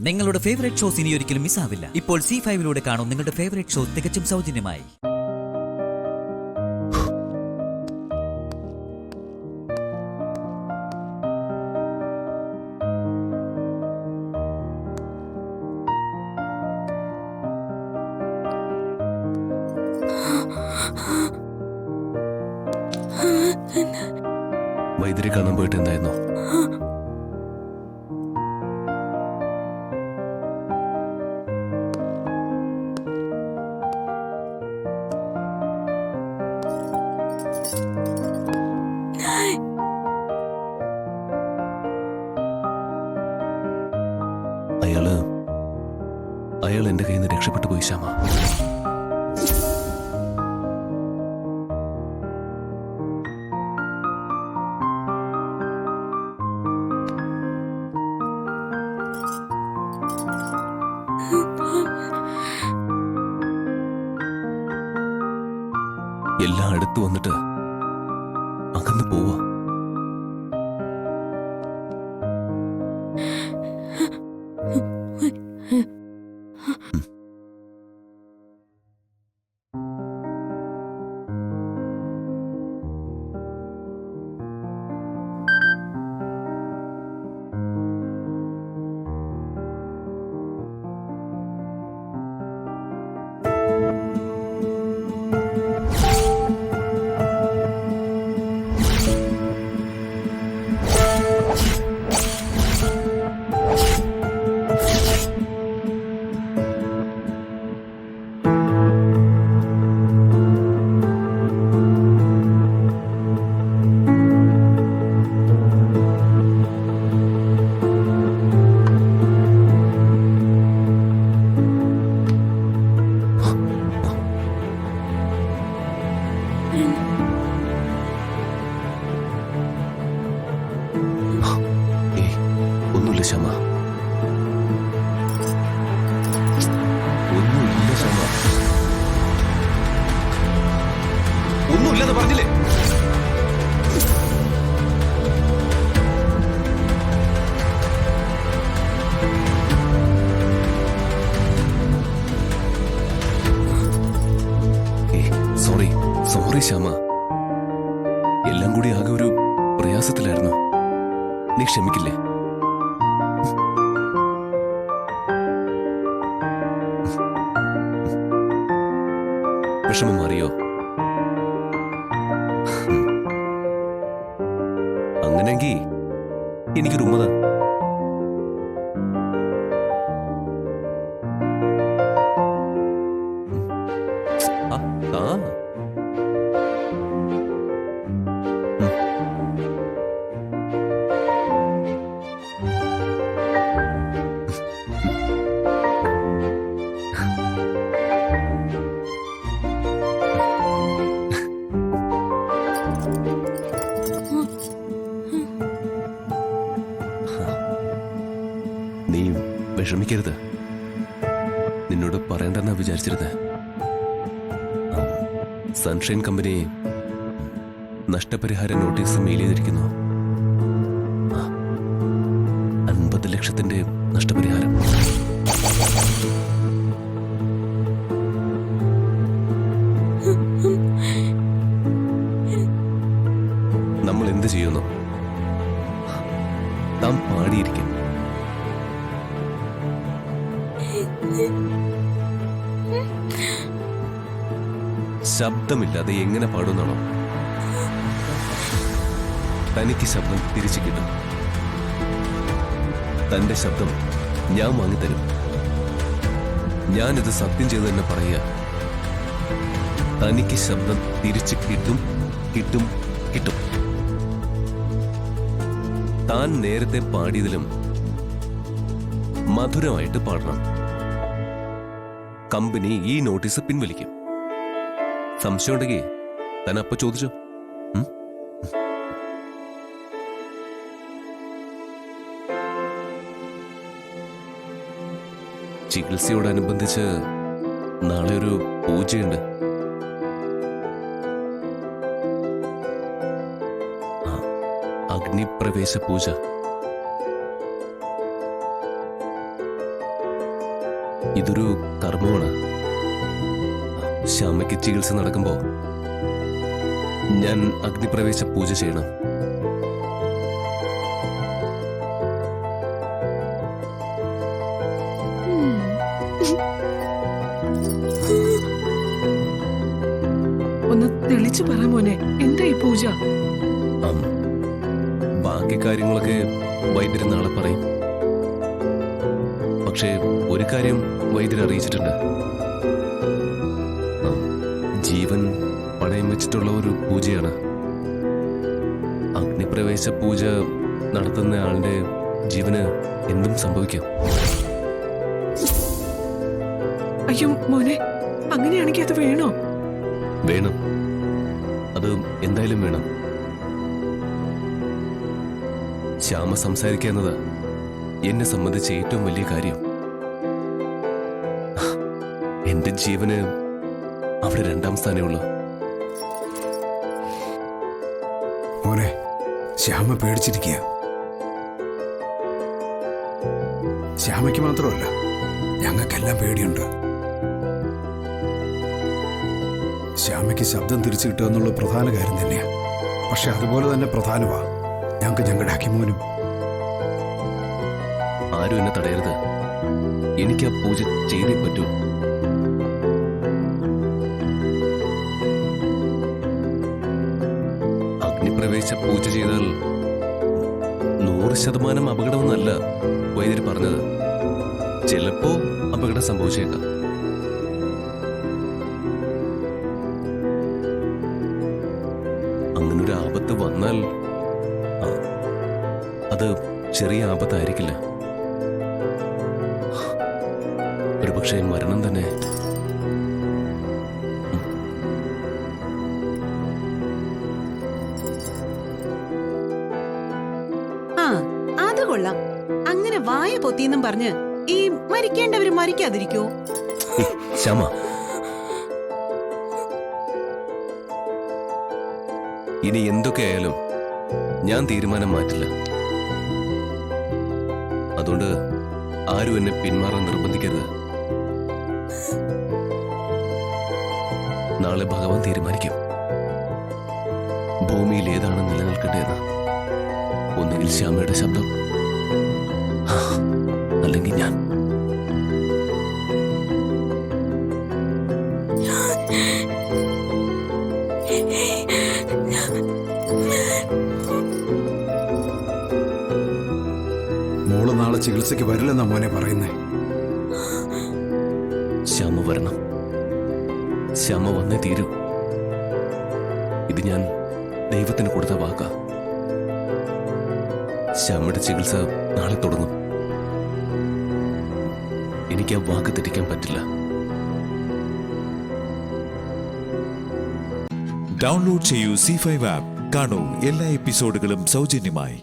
നിങ്ങളുടെ favourite shows ഇനി ഒരിക്കലും മിസ്സാവില്ല. ഇപ്പോൾ C5 കാണും നിങ്ങളുടെ ഫേവറേറ്റ് ഷോ തികച്ചും സൗജന്യമായി. വൈദ്യരെ കാണാൻ പോയിട്ട് എന്തായിരുന്നു? അയാൾ എന്റെ കയ്യിൽ നിന്ന് രക്ഷപ്പെട്ടു പോയി ശ്യാമ. എല്ലാം അടുത്തു വന്നിട്ട് അകന്നു പോവാ. ഒന്നുമില്ല ശ്യാമ, ഒന്നുമില്ല ശ്യാമ, ഒന്നുമില്ലെന്ന് പറഞ്ഞില്ലേ? സോറി സോറി ശ്യാമ, എല്ലാം കൂടി ആകെ ഒരു പ്രയാസത്തിലായിരുന്നു. നീ ക്ഷമിക്കില്ലേ? വിഷമം മാറിയോ? അങ്ങനെങ്കി എനിക്കൊരു ഉമ്മ. നീ വിഷമിക്കരുത്. നിന്നോട് പറയണ്ടെന്നാ വിചാരിച്ചിരുന്നത്. സൺഷൈൻ കമ്പനി നഷ്ടപരിഹാര നോട്ടീസ് മെയിൽ ചെയ്തിരിക്കുന്നു. 50 ലക്ഷത്തിന്റെ നഷ്ടപരിഹാരം. നമ്മൾ എന്ത് ചെയ്യുന്നു? നാം പാടിയിരിക്കും. ശബ്ദമില്ലാതെ എങ്ങനെ പാടുന്നാണോ? തനിക്ക് ശബ്ദം തിരിച്ചു കിട്ടും. തന്റെ ശബ്ദം ഞാൻ വാങ്ങിത്തരും. ഞാനിത് സത്യം ചെയ്ത് തന്നെ പറയുക. തനിക്ക് ശബ്ദം തിരിച്ചു കിട്ടും, കിട്ടും, കിട്ടും. താൻ നേരത്തെ പാടിയതിലും മധുരമായിട്ട് പാടണം. കമ്പനി ഈ നോട്ടീസ് പിൻവലിക്കും. സംശയമുണ്ടെങ്കിൽ താൻ അപ്പൊ ചോദിച്ചോ. ചികിത്സയോടനുബന്ധിച്ച് നാളെ ഒരു പൂജയുണ്ട്. അഗ്നിപ്രവേശ പൂജ. ഇതൊരു കർമ്മമാണ്. ശ്യാമയ്ക്ക് ചികിത്സ നടക്കുമ്പോ ഞാൻ അഗ്നിപ്രവേശ പൂജ ചെയ്യണം. ഒന്ന് തെളിച്ചു പറ മോനെ, എന്താ ഈ പൂജ? ബാക്കി കാര്യങ്ങളൊക്കെ വൈദ്യര് നാളെ പറയും. പക്ഷേ ഒരു കാര്യം വൈദ്യർ അറിയിച്ചിട്ടുണ്ട്. ജീവൻ പണയം വെച്ചിട്ടുള്ള ഒരു പൂജയാണ്. അഗ്നിപ്രവേശ പൂജ നടത്തുന്ന ആളുടെ ജീവന് എന്തും സംഭവിക്കാം. അയ്യോ മോനെ, അങ്ങനെയാണെങ്കിൽ അത് വേണോ? വേണം, അത് എന്തായാലും വേണം. ശ്യാമ സംസാരിക്കുന്നത് എന്നെ സംബന്ധിച്ച് ഏറ്റവും വലിയ കാര്യം. എന്റെ ജീവന് അവിടെ 2ാം സ്ഥാനേ ഉള്ളൂ. മോനെ, ശ്യാമ പേടിച്ചിരിക്കുക. ശ്യാമയ്ക്ക് മാത്രമല്ല, ഞങ്ങൾക്കെല്ലാം പേടിയുണ്ട്. ശ്യാമയ്ക്ക് ശബ്ദം തിരിച്ചു കിട്ടുക എന്നുള്ള പ്രധാന കാര്യം തന്നെയാ. പക്ഷെ അതുപോലെ തന്നെ പ്രധാനമാ ഞങ്ങൾക്ക് ഞങ്ങളുടെ അക്കിമോനും. ആരും എന്നെ തടയരുത്. എനിക്ക് ആ പൂജ ചെയ്തേ പറ്റൂ. അഗ്നിപ്രവേശ പൂജ ചെയ്താൽ 100% അപകടമെന്നല്ല വൈദ്യര് പറഞ്ഞത്. ചിലപ്പോ അപകടം സംഭവിച്ചേക്കാം. അങ്ങനൊരു ആപത്ത് വന്നാൽ അത് ചെറിയ ആപത്തായിരിക്കില്ല. ഒരുപക്ഷെ മരണം തന്നെ. അത് കൊള്ളാം. അങ്ങനെ വായ പൊത്തിന്നും പറഞ്ഞ് ഈ മരിക്കേണ്ടവര് മരിക്കാതിരിക്കോ? ശ്യാമ, ഇനി എന്തൊക്കെയായാലും ഞാൻ തീരുമാനം മാറ്റില്ല. അതുകൊണ്ട് ആരും എന്നെ പിന്മാറാൻ നിർബന്ധിക്കരുത്. നാളെ ഭഗവാൻ തീരുമാനിക്കും ഭൂമിയിൽ ഏതാണ് നിലനിൽക്കേണ്ടതെന്ന്. ഒന്നുകിൽ ശ്യാമയുടെ ശബ്ദം, അല്ലെങ്കിൽ ഞാൻ. മോള് നാളെ ചികിത്സയ്ക്ക് വരില്ലെന്നാ മോനെ പറയുന്നേ. ശ്യാമ വരണം. ശ്യാമ വന്നേ തീരൂ. ഇത് ഞാൻ ദൈവത്തിന് കൊടുത്ത വാക്കാ. ശ്യാമയുടെ ചികിത്സ നാളെ തുടങ്ങും. എനിക്ക് ആ വാക്ക് തെറ്റിക്കാൻ പറ്റില്ല. ഡൗൺലോഡ് ചെയ്യൂ C5 ആപ്പ്. കാണൂ എല്ലാ എപ്പിസോഡുകളും സൗജന്യമായി.